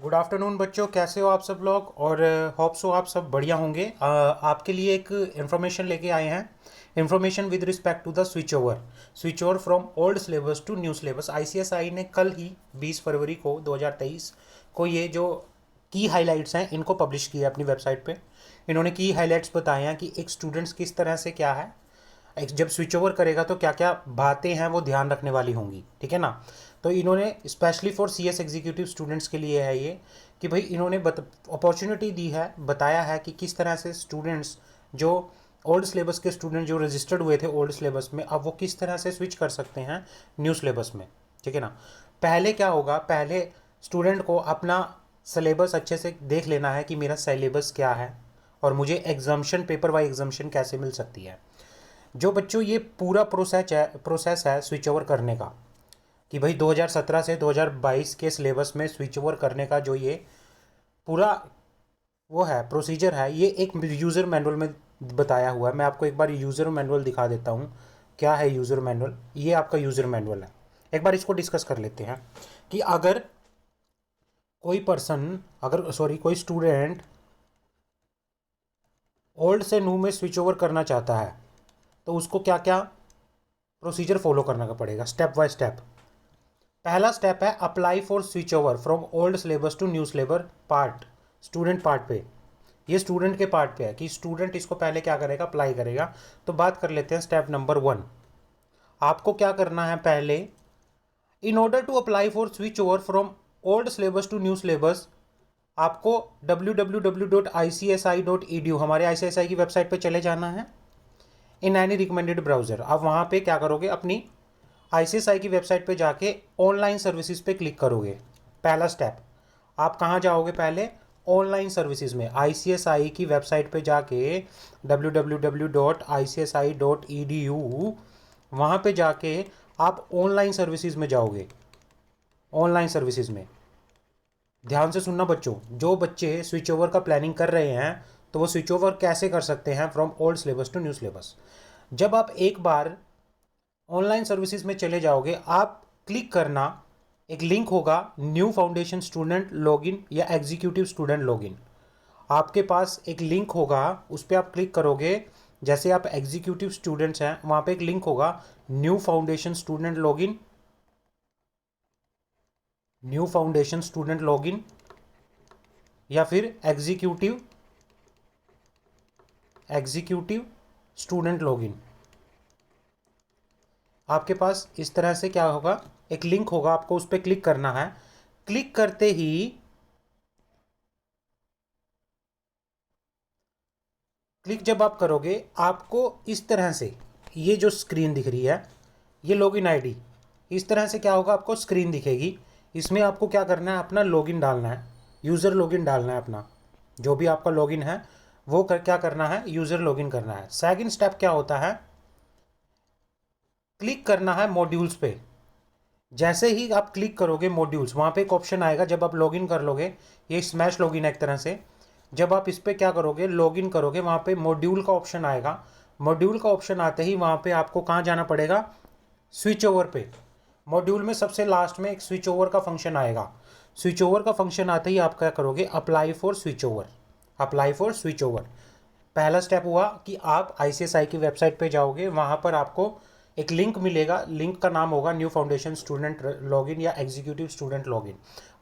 Good afternoon बच्चों, कैसे हो आप सब लोग। और होप सो आप सब बढ़िया होंगे। आपके लिए एक इन्फॉर्मेशन लेके आए हैं। Information with respect to the switch over from old syllabus to new syllabus. ICSI ने कल ही 20 फरवरी को 2023 को ये जो की हाइलाइट्स हैं इनको पब्लिश किया अपनी वेबसाइट पे। इन्होंने की हाइलाइट्स बताए हैं कि एक स्टूडेंट्स किस तरह से क्या है, जब स्विच ओवर करेगा तो क्या क्या बातें हैं वो ध्यान रखने वाली होंगी, ठीक है ना। तो इन्होंने specially for CS executive students के लिए है ये, कि भाई इन्होंने अपॉर्चुनिटी दी है, बताया है कि किस तरह से स्टूडेंट्स जो ओल्ड सिलेबस के स्टूडेंट जो रजिस्टर्ड हुए थे ओल्ड सिलेबस में, अब वो किस तरह से स्विच कर सकते हैं न्यू सिलेबस में, ठीक है ना। पहले क्या होगा, पहले स्टूडेंट को अपना सिलेबस अच्छे से देख लेना है कि मेरा सिलेबस क्या है और मुझे एग्जाम्शन पेपर वाइज एग्जाम्शन कैसे मिल सकती है। जो बच्चों ये पूरा प्रोसेस है स्विच ओवर करने का, कि भाई 2017 से 2022 के सिलेबस में स्विच ओवर करने का जो ये पूरा वो है प्रोसीजर है, ये एक यूज़र मैनुअल में बताया हुआ है। मैं आपको एक बार यूज़र मैनुअल दिखा देता हूँ। क्या है यूज़र मैनुअल? ये आपका यूज़र मैनुअल है। एक बार इसको डिस्कस कर लेते हैं कि अगर कोई स्टूडेंट ओल्ड से न्यू में स्विच ओवर करना चाहता है तो उसको क्या क्या प्रोसीजर फॉलो करना का पड़ेगा, स्टेप बाय स्टेप। पहला स्टेप है apply for switch over from old syllabus to new syllabus part, student part पे। ये स्टूडेंट के पार्ट पे है कि स्टूडेंट इसको पहले क्या करेगा, अप्लाई करेगा। तो बात कर लेते हैं स्टेप नंबर 1। आपको क्या करना है पहले, in order to apply for switch over from old syllabus to new syllabus, आपको www.icsi.edu हमारे आईसीएसआई की वेबसाइट पे चले जाना है। इन एनी रिकमेंडेड ब्राउज़र आप वहाँ पे क्या करोगे, अपनी आईसीएसआई की वेबसाइट पे जाके ऑनलाइन सर्विसेज पे क्लिक करोगे। पहला स्टेप, आप कहाँ जाओगे, पहले ऑनलाइन सर्विसेज में आईसीएसआई की वेबसाइट पे जाके www.icsi.edu वहाँ पे जाके आप ऑनलाइन सर्विसेज में जाओगे। ऑनलाइन सर्विसेज में ध्यान से सुनना बच्चों, जो बच्चे स्विच ओवर का प्लानिंग कर रहे हैं तो वो स्विच ओवर कैसे कर सकते हैं from old syllabus to new syllabus. जब आप एक बार ऑनलाइन सर्विसेज में चले जाओगे, आप क्लिक करना, एक लिंक होगा न्यू फाउंडेशन स्टूडेंट लॉगिन या एग्जीक्यूटिव स्टूडेंट लॉगिन। आपके पास एक लिंक होगा, उस पर आप क्लिक करोगे। जैसे आप एग्जीक्यूटिव स्टूडेंट्स हैं, वहाँ पे एक लिंक होगा new foundation student login, new foundation student login या फिर एग्जीक्यूटिव एग्जीक्यूटिव स्टूडेंट लॉगिन। आपके पास इस तरह से क्या होगा, एक लिंक होगा, आपको उस पर क्लिक करना है। क्लिक करते ही क्लिक जब आप करोगे, आपको इस तरह से ये जो स्क्रीन दिख रही है, ये लॉगिन आईडी, इस तरह से क्या होगा, आपको स्क्रीन दिखेगी। इसमें आपको क्या करना है, अपना लॉगिन डालना है, यूज़र लॉगिन डालना है अपना। जो भी आपका लॉगिन है वो क्या करना है, यूज़र लॉगिन करना है। सेकंड स्टेप क्या होता है, क्लिक करना है मॉड्यूल्स पे। जैसे ही आप क्लिक करोगे मॉड्यूल्स, वहाँ पे एक ऑप्शन आएगा जब आप लॉगिन कर लोगे, ये स्मैश लॉगिन है एक तरह से। जब आप इस पर क्या करोगे, लॉगिन करोगे, वहाँ पे मॉड्यूल का ऑप्शन आएगा। मॉड्यूल का ऑप्शन आते ही वहाँ पे आपको कहाँ जाना पड़ेगा, स्विच ओवर पे। मॉड्यूल में सबसे लास्ट में एक स्विच ओवर का फंक्शन आएगा। स्विच ओवर का फंक्शन आते ही आप क्या करोगे, apply for switch over. Apply for switch over पहला स्टेप हुआ कि आप आईसीएसआई की वेबसाइट पे जाओगे, वहाँ पर आपको एक लिंक मिलेगा, लिंक का नाम होगा न्यू फाउंडेशन स्टूडेंट लॉगिन या एग्जीक्यूटिव स्टूडेंट लॉगिन।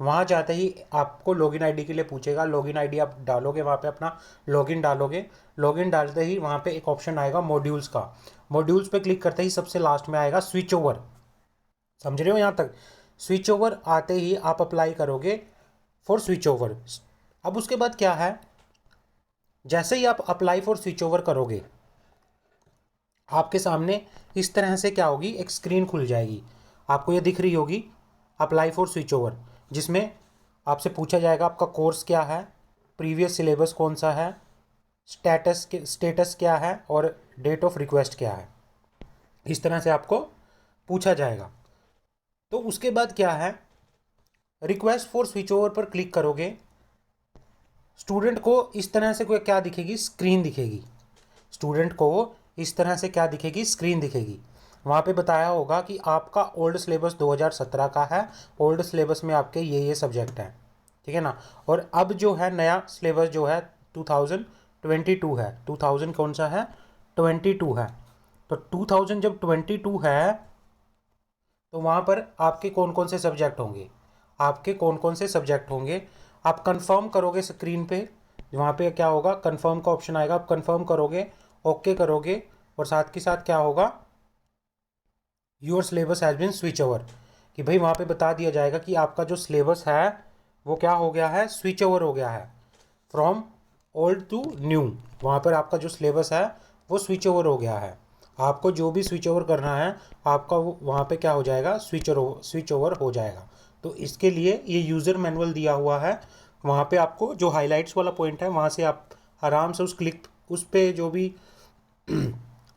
वहाँ जाते ही आपको लॉगिन आईडी के लिए पूछेगा, लॉगिन आईडी आप डालोगे, वहाँ पे अपना लॉगिन डालोगे। लॉगिन डालते ही वहाँ पे एक ऑप्शन आएगा मॉड्यूल्स का। मॉड्यूल्स पे क्लिक करते ही सबसे लास्ट में आएगा स्विच ओवर। समझ रहे हो यहाँ तक? स्विच ओवर आते ही आप अप्लाई करोगे फॉर स्विच ओवर। अब उसके बाद क्या है, जैसे ही आप अप्लाई फॉर स्विच ओवर करोगे, आपके सामने इस तरह से क्या होगी, एक स्क्रीन खुल जाएगी। आपको ये दिख रही होगी अप्लाई फॉर स्विच ओवर, जिसमें आपसे पूछा जाएगा आपका कोर्स क्या है, प्रीवियस सिलेबस कौन सा है, स्टेटस क्या है और डेट ऑफ रिक्वेस्ट क्या है। इस तरह से आपको पूछा जाएगा। तो उसके बाद क्या है, रिक्वेस्ट फॉर स्विच ओवर पर क्लिक करोगे, स्टूडेंट को इस तरह से कोई क्या दिखेगी, स्क्रीन दिखेगी। स्टूडेंट को इस तरह से क्या दिखेगी, स्क्रीन दिखेगी। वहाँ पे बताया होगा कि आपका ओल्ड सिलेबस 2017 का है, ओल्ड सिलेबस में आपके ये सब्जेक्ट हैं, ठीक है ना। और अब जो है नया सिलेबस जो है 2022 है, 2000 कौन सा है, 22 है। तो 2000 जब 22 है तो वहाँ पर आपके कौन कौन से सब्जेक्ट होंगे, आपके कौन कौन से सब्जेक्ट होंगे, आप कंफर्म करोगे स्क्रीन पे, वहाँ पे क्या होगा, कंफर्म का ऑप्शन आएगा, आप कंफर्म करोगे, ओके करोगे, और साथ के साथ क्या होगा, your syllabus has been switch over, कि भाई वहाँ पे बता दिया जाएगा कि आपका जो सिलेबस है वो क्या हो गया है, स्विच ओवर हो गया है फ्रॉम ओल्ड टू न्यू। वहाँ पर आपका जो सिलेबस है वो स्विच ओवर हो गया है। आपको जो भी स्विच ओवर करना है आपका वहाँ पे क्या हो जाएगा, स्विच ओवर हो जाएगा। तो इसके लिए ये यूज़र मैनुअल दिया हुआ है, वहाँ पे आपको जो हाईलाइट्स वाला पॉइंट है वहाँ से आप आराम से उस पे जो भी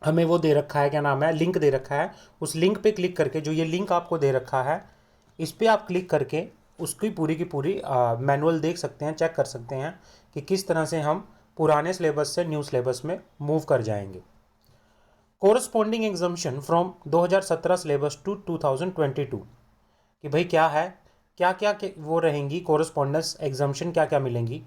हमें वो दे रखा है, क्या नाम है, लिंक दे रखा है, उस लिंक पे क्लिक करके, जो ये लिंक आपको दे रखा है इस पे आप क्लिक करके उसकी पूरी की पूरी मैनुअल देख सकते हैं, चेक कर सकते हैं कि किस तरह से हम पुराने सिलेबस से न्यू सिलेबस में मूव कर जाएंगे। Corresponding exemption from 2017 syllabus to 2022, कि भाई क्या है, क्या क्या वो रहेंगी कोरस्पॉन्डेंस एग्जाम्शन, क्या क्या मिलेंगी।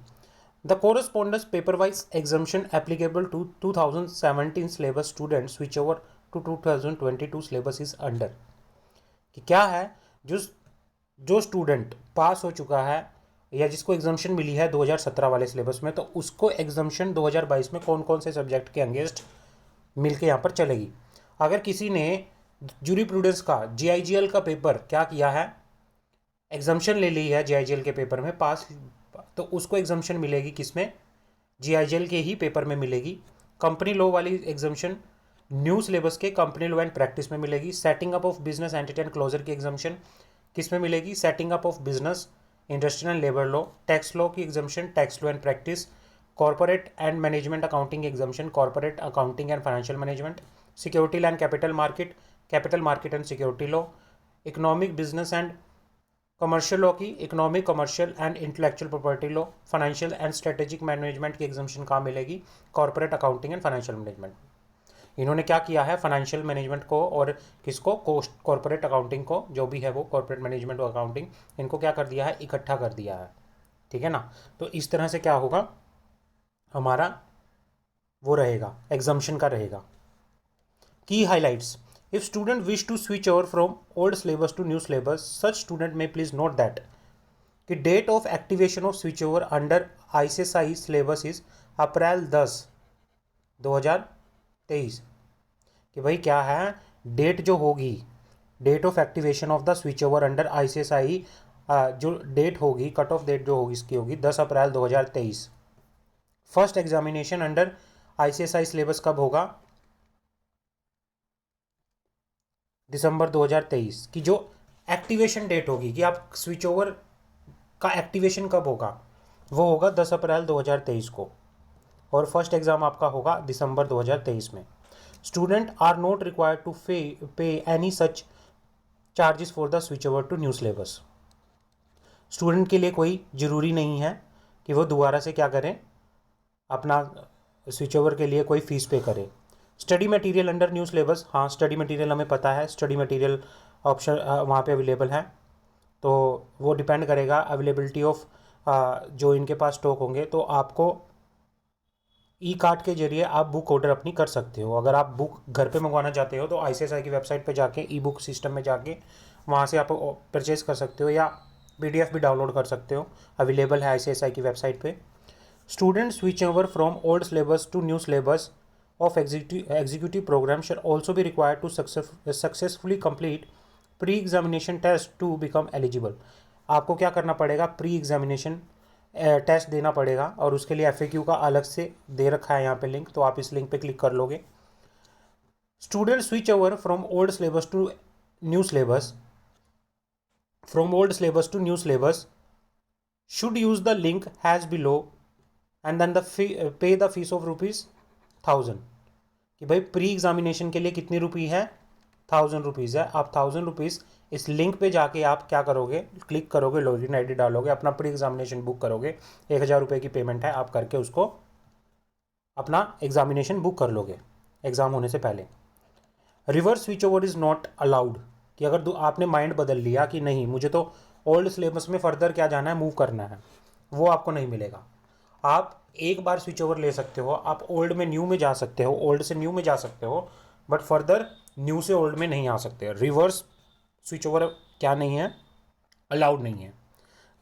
The correspondence paper wise exemption applicable to 2017 syllabus student switch over to 2022 syllabus is under, कि क्या है, जो जो स्टूडेंट पास हो चुका है या जिसको एग्जाम्शन मिली है 2017 वाले सिलेबस में, तो उसको एग्जाम्शन 2022 में कौन कौन से सब्जेक्ट के अगेंस्ट मिल के यहाँ पर चलेगी। अगर किसी ने जूरिप्रूडेंस का जीआईजीएल का पेपर क्या किया है, एग्जाम्शन ले ली है जीआईजीएल के पेपर में पास, तो उसको एग्जाम्शन मिलेगी किसमें, जीआईजीएल के ही पेपर में मिलेगी। कंपनी लॉ वाली एग्जाम्शन न्यू सिलेबस के कंपनी लॉ एंड प्रैक्टिस में मिलेगी। Setting up of business entity and closure की एग्जाम्शन किस में मिलेगी, setting up of business, industrial and labour law. Tax law की exemption tax law and practice. Corporate and management accounting exemption corporate accounting and financial management. Security and capital market and security law. Economic business and commercial law की economic commercial and intellectual property law. Financial and strategic management की exemption कहाँ मिलेगी, corporate accounting and financial management. इन्होंने क्या किया है, financial management को और किसको, कॉर्पोरेट अकाउंटिंग को, जो भी है वो कॉर्पोरेट मैनेजमेंट और अकाउंटिंग, इनको क्या कर दिया है, इकट्ठा कर दिया है। ठीक है ना। तो इस तरह से क्या होगा, हमारा वो रहेगा, एग्जाम्शन का रहेगा। की highlights, if student wish to switch over from old syllabus to new syllabus, such student में प्लीज नोट दैट कि date of activation of switch over under ICSI syllabus is April 10/2023, कि भाई क्या है, डेट जो होगी, date of activation of the switch over under ICSI, जो date होगी, कट ऑफ डेट जो होगी इसकी होगी 10 अप्रैल 2023। First examination under ICSI syllabus कब होगा, दिसंबर 2023 की जो एक्टिवेशन डेट होगी, कि आप स्विच ओवर का एक्टिवेशन कब होगा, वो होगा 10 अप्रैल 2023 को, और फर्स्ट एग्ज़ाम आपका होगा दिसंबर 2023 में। Student are not required to pay any such charges for the switch over to new syllabus. Student के लिए कोई ज़रूरी नहीं है कि वो दोबारा से क्या करें, अपना स्विच ओवर के लिए कोई फ़ीस पे करे। Study material under new syllabus, हाँ स्टडी मटेरियल हमें पता है, स्टडी मटेरियल ऑप्शन वहाँ पे अवेलेबल है, तो वो डिपेंड करेगा अवेलेबिलिटी ऑफ जो इनके पास स्टॉक होंगे। तो आपको ई कार्ड के जरिए आप बुक ऑर्डर अपनी कर सकते हो। अगर आप बुक घर पे मंगवाना चाहते हो तो आईसीएसआई की वेबसाइट पे जाके ई बुक सिस्टम में जाके वहाँ से आप परचेज़ कर सकते हो, या पीडीएफ भी डाउनलोड कर सकते हो, अवेलेबल है आईसीएसआई की वेबसाइट पे। Student switch over from old syllabus to new syllabus of executive programme shall also भी required to successfully complete pre examination test to become eligible. आपको क्या करना पड़ेगा, प्री एग्जामिनेशन टेस्ट देना पड़ेगा, और उसके लिए एफएक्यू का अलग से दे रखा है यहाँ पे लिंक, तो आप इस लिंक पे क्लिक कर लोगे। Student switch over from old syllabus to new syllabus, from old syllabus to new syllabus should use the link has below and then the pay the fees of ₹1000, कि भाई pre examination के लिए कितनी रुपये है, 1000 rupees है। आप 1000 rupees इस लिंक पे जाके आप क्या करोगे, क्लिक करोगे, लॉगिन आईडी डालोगे, अपना प्री एग्जामिनेशन बुक करोगे, 1000 रुपये की पेमेंट है, आप करके उसको अपना एग्जामिनेशन बुक कर लोगे एग्ज़ाम होने से पहले। Reverse switch over is not allowed, कि अगर आपने माइंड बदल लिया कि नहीं मुझे तो ओल्ड सिलेबस में फर्दर क्या जाना है, मूव करना है, वो आपको नहीं मिलेगा। आप एक बार स्विच ओवर ले सकते हो, आप ओल्ड में न्यू में जा सकते हो, ओल्ड से न्यू में जा सकते हो, बट फर्दर न्यू से ओल्ड में नहीं आ सकते। रिवर्स स्विच ओवर क्या नहीं है, अलाउड नहीं है।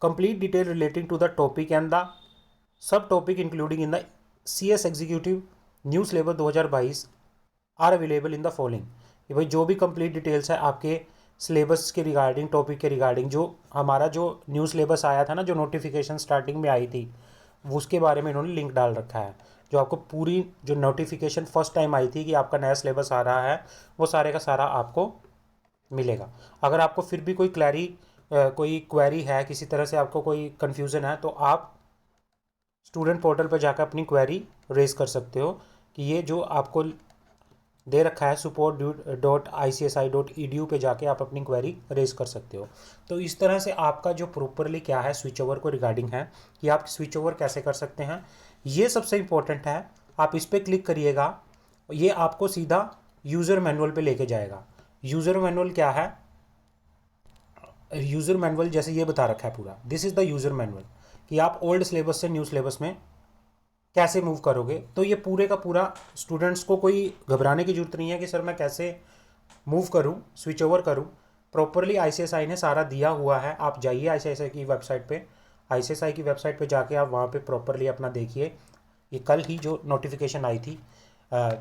Complete detail relating to the topic and the sub topic including in the CS executive new syllabus 2022 are available in the following. कि भाई जो भी कंप्लीट डिटेल्स है आपके सिलेबस के रिगार्डिंग, टॉपिक के रिगार्डिंग, जो हमारा जो न्यू सिलेबस आया था ना, जो नोटिफिकेशन स्टार्टिंग में आई थी, वो उसके बारे में इन्होंने लिंक डाल रखा है। जो आपको पूरी जो नोटिफिकेशन फर्स्ट टाइम आई थी कि आपका नया सिलेबस आ रहा है, वो सारे का सारा आपको मिलेगा। अगर आपको फिर भी कोई क्वेरी है, किसी तरह से आपको कोई कन्फ्यूज़न है, तो आप स्टूडेंट पोर्टल पर जाकर अपनी क्वेरी रेज कर सकते हो कि ये जो आपको दे रखा है support.icsi.edu पे जाके आप अपनी क्वेरी रेज कर सकते हो। तो इस तरह से आपका जो प्रॉपरली क्या है स्विच ओवर को रिगार्डिंग है कि आप स्विच ओवर कैसे कर सकते हैं, ये सबसे इम्पोर्टेंट है। आप इस पर क्लिक करिएगा, ये आपको सीधा यूज़र मैनुअल पे लेके जाएगा। यूज़र मैनुअल क्या है, यूज़र मैनुअल जैसे ये बता रखा है पूरा, this is the user manual, कि आप ओल्ड सिलेबस से न्यू सिलेबस में कैसे मूव करोगे। तो ये पूरे का पूरा स्टूडेंट्स को कोई घबराने की जरूरत नहीं है कि सर मैं कैसे मूव करूं, स्विच ओवर करूं। प्रॉपरली ICSI ने सारा दिया हुआ है। आप जाइए ICSI की वेबसाइट पे, ICSI की वेबसाइट पे जाके आप वहाँ पे प्रॉपरली अपना देखिए। ये कल ही जो नोटिफिकेशन आई थी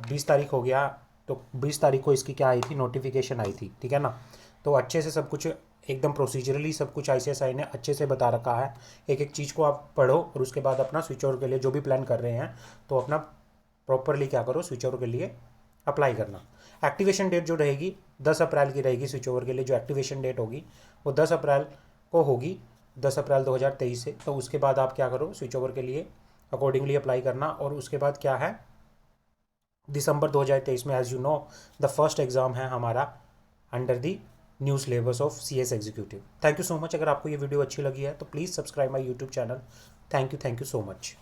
20 तारीख हो गया, तो 20 तारीख को इसकी क्या आई थी, नोटिफिकेशन आई थी, ठीक है ना। तो अच्छे से सब कुछ एकदम प्रोसीजरली सब कुछ ICSI ने अच्छे से बता रखा है। एक एक चीज़ को आप पढ़ो और उसके बाद अपना स्विच ओवर के लिए जो भी प्लान कर रहे हैं, तो अपना प्रॉपरली क्या करो, स्विच ओवर के लिए अप्लाई करना। एक्टिवेशन डेट जो रहेगी 10 अप्रैल की रहेगी। स्विच ओवर के लिए जो एक्टिवेशन डेट होगी वो 10 अप्रैल को होगी, 10 अप्रैल 2023 से। तो उसके बाद आप क्या करो, स्विच ओवर के लिए अकॉर्डिंगली अप्लाई करना। और उसके बाद क्या है, दिसंबर 2023 में as you know the first exam है हमारा under the new syllabus of CS executive. Thank you so much. अगर आपको ये वीडियो अच्छी लगी है तो please subscribe my YouTube channel. Thank you so much.